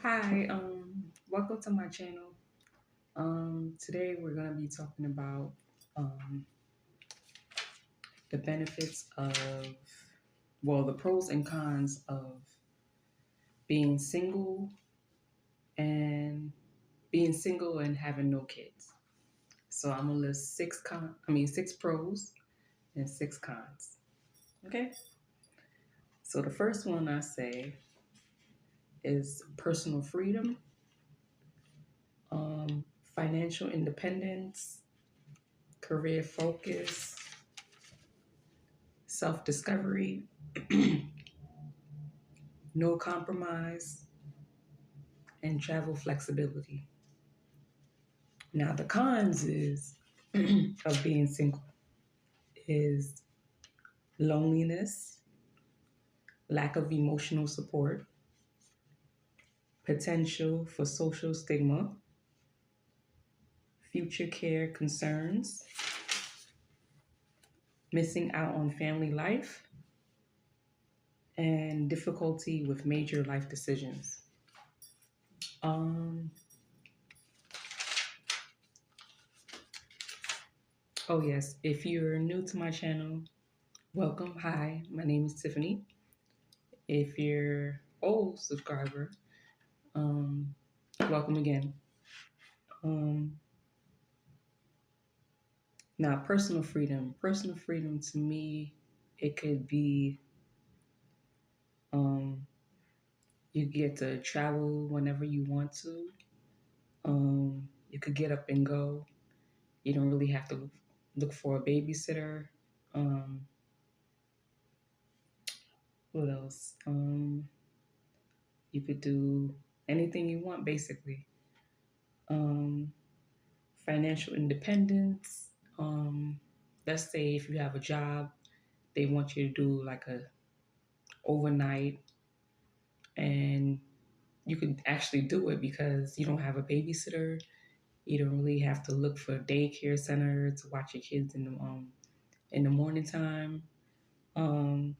Hi, welcome to my channel. Today we're going to be talking about um, the benefits of, the pros and cons of being single and having no kids. So I'm gonna list six pros and six cons. Okay. So the first one I say is personal freedom, financial independence, career focus, self discovery, no compromise, and travel flexibility. Now, the cons is of being single is loneliness, lack of emotional support, potential for social stigma, future care concerns, missing out on family life, and difficulty with major life decisions. Um, oh, yes, if you're new to my channel, welcome. Hi, my name is Tiffany. If you're old subscriber, um, welcome again. Um, Now, personal freedom. Personal freedom to me, it could be um, you get to travel whenever you want to. You could get up and go. You don't really have to look for a babysitter. Um, what else? You could do anything you want, basically. Um, Financial independence. Let's say if you have a job, they want you to do like a overnight, and you could actually do it because you don't have a babysitter. You don't really have to look for a daycare center to watch your kids in the morning time. Um,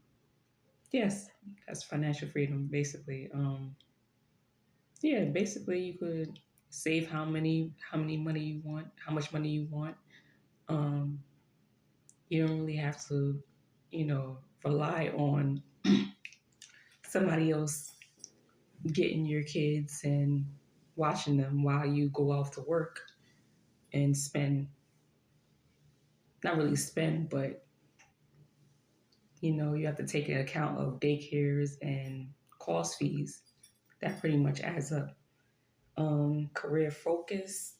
yes, that's financial freedom basically. Yeah, basically you could save how many money you want, how much money you want. Um, you don't really have to, rely on somebody else getting your kids and watching them while you go off to work and spend, not really spend, but you have to take an account of daycares and cost fees. That pretty much adds up. Career focus.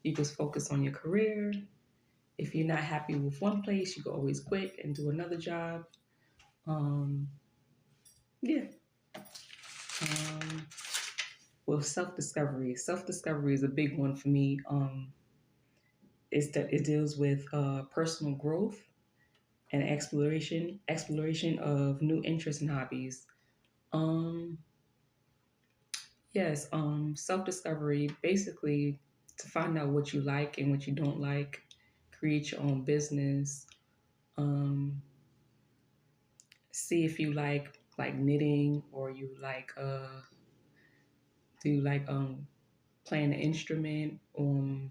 You just focus on your career. If you're not happy with one place, you can always quit and do another job. Um, yeah. Um, well, self discovery is a big one for me. It's that it deals with personal growth and exploration of new interests and hobbies. Um, yes, self discovery basically to find out what you like and what you don't like, create your own business, um, see if you like knitting or you like do you like playing an instrument. In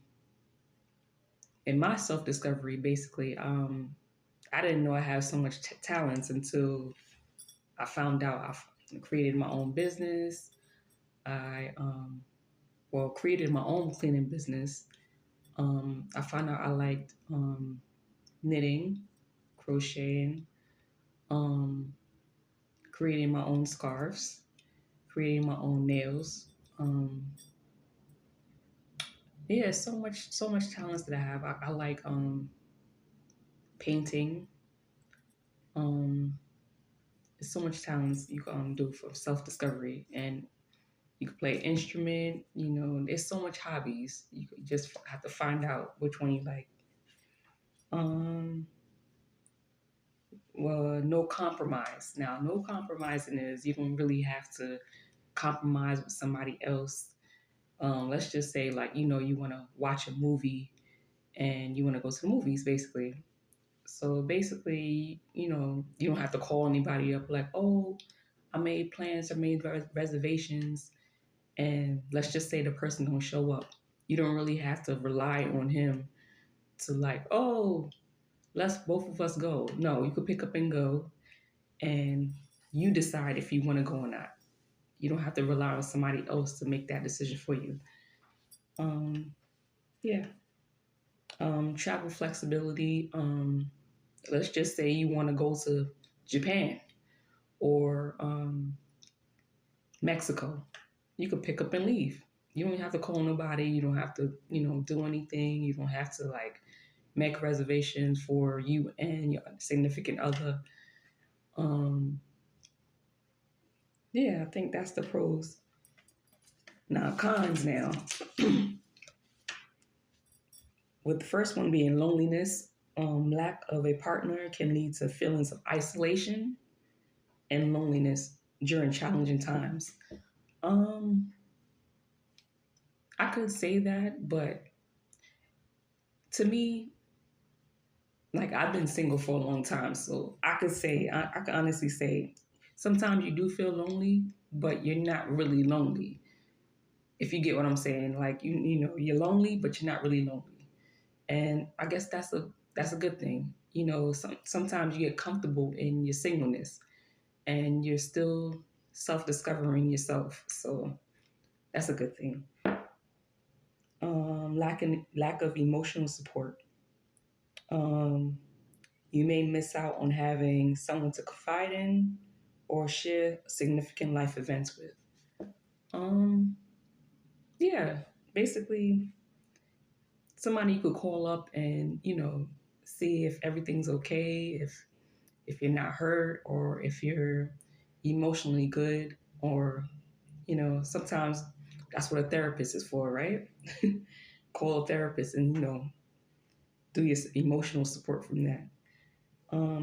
my self discovery, basically, I didn't know I had so much talents until I found out. I created my own business. I created my own cleaning business. I found out I liked knitting, crocheting, um, creating my own scarves, creating my own nails. Um, yeah, so much talents that I have. I like painting. Um, there's so much talents you can do for self discovery, and you can play an instrument. There's so much hobbies. You could just have to find out which one you like. Um, no compromise. Now, no compromising is you don't really have to compromise with somebody else. Let's just say, like, you want to watch a movie and you want to go to the movies, basically. So basically, you don't have to call anybody up like, oh, I made plans or made reservations and let's just say the person don't show up. You don't really have to rely on him to like, oh, let's both of us go. No, you could pick up and go, and you decide if you want to go or not. You don't have to rely on somebody else to make that decision for you. Um, yeah. Travel flexibility. Let's just say you want to go to Japan or Mexico. You could pick up and leave. You don't have to call nobody. You don't have to, do anything. You don't have to like make reservations for you and your significant other. Um, yeah, I think that's the pros. Now, cons now. With the first one being loneliness, lack of a partner can lead to feelings of isolation and loneliness during challenging times. Um, I could say that, but to me, like I've been single for a long time, so I could honestly say, sometimes you do feel lonely, but you're not really lonely. If you get what I'm saying, like you're lonely, but you're not really lonely, and I guess that's a good thing. Sometimes you get comfortable in your singleness, and you're still self-discovering yourself, so that's a good thing. Lack of emotional support. Um, you may miss out on having someone to confide in or share significant life events with. Um, yeah, basically somebody you could call up and see if everything's okay, if you're not hurt or if you're emotionally good, or sometimes that's what a therapist is for, right? Call a therapist and do your emotional support from that.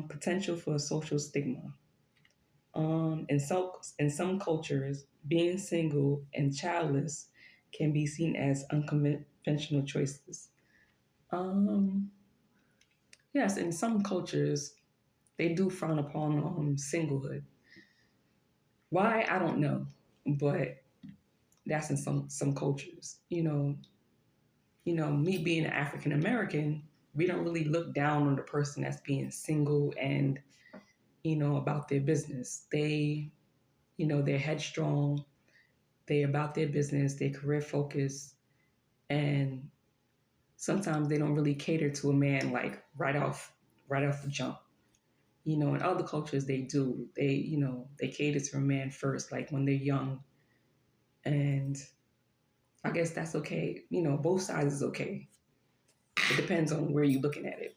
Potential for social stigma. In some cultures, being single and childless can be seen as unconventional choices. Um, yes, in some cultures, they do frown upon singlehood. Why, I don't know, but that's in some cultures. Me being an African American, we don't really look down on the person that's being single and about their business. They're headstrong. They're about their business. They're career focused, and sometimes they don't really cater to a man like right off the jump. In other cultures they do. They cater to a man first, like when they're young, and I guess that's okay. Both sides is okay. It depends on where you're looking at it.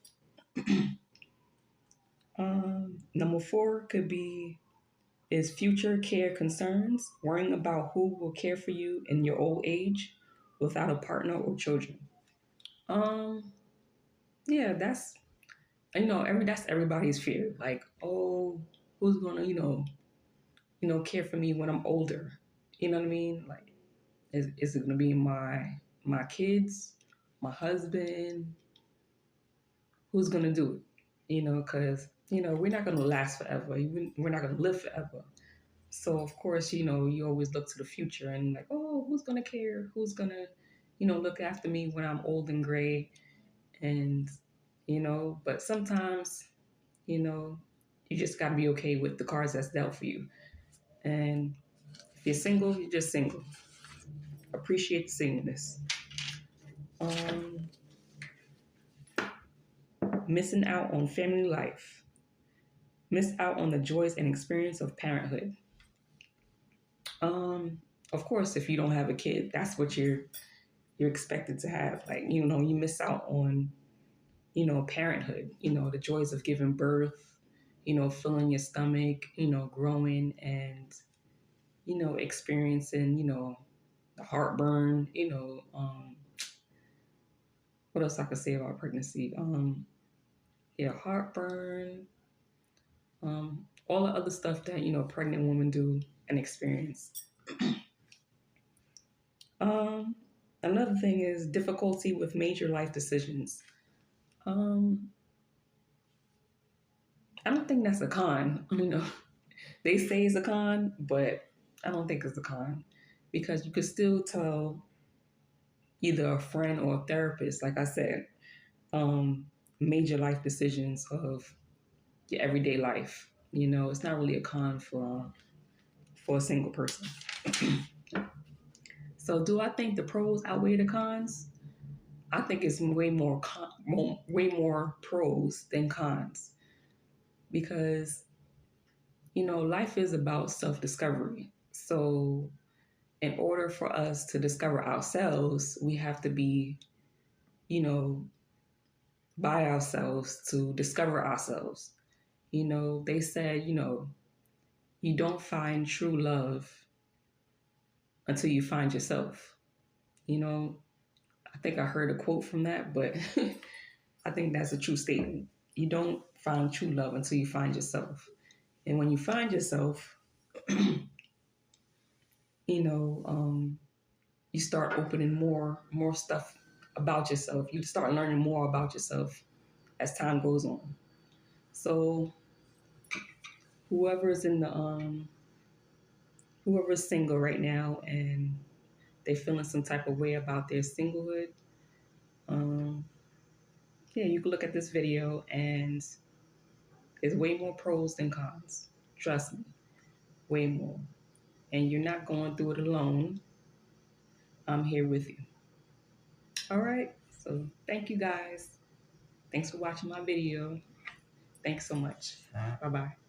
Number four could be is future care concerns, worrying about who will care for you in your old age without a partner or children. Um, yeah, that's everybody's fear. Like, oh, who's gonna, care for me when I'm older? You know what I mean? Like, is it gonna be my kids, my husband? Who's gonna do it? Because we're not gonna last forever. We're not gonna live forever. So of course, you always look to the future and like, oh, who's gonna care? Who's gonna, look after me when I'm old and gray? And but sometimes, you know, you just gotta be okay with the cards that's dealt for you. And if you're single, you're just single. Appreciate the singleness. Um, Missing out on family life. Miss out on the joys and experience of parenthood. Um, of course, if you don't have a kid, that's what you're expected to have. Like, you miss out on, parenthood, the joys of giving birth, filling your stomach, growing and, experiencing, the heartburn, what else I could say about pregnancy? Yeah, heartburn, all the other stuff that, pregnant women do and experience. Um, Another thing is difficulty with major life decisions. Um, I don't think that's a con. They say it's a con, but I don't think it's a con. because you could still tell either a friend or a therapist, like I said, major life decisions of your everyday life. You know, it's not really a con for a single person. So, do I think the pros outweigh the cons? I think it's way more pros than cons because life is about self discovery. So, in order for us to discover ourselves, we have to be, you know, by ourselves to discover ourselves. They said, you don't find true love until you find yourself. You know, I think I heard a quote from that, but I think that's a true statement. You don't find true love until you find yourself. And when you find yourself, you know, you start opening more stuff about yourself. You start learning more about yourself as time goes on. So whoever's in the whoever's single right now and they're feeling some type of way about their singlehood, um, yeah, you can look at this video and there's way more pros than cons. Trust me, way more. And you're not going through it alone. I'm here with you. All right. So thank you guys. Thanks for watching my video. Thanks so much. Bye bye.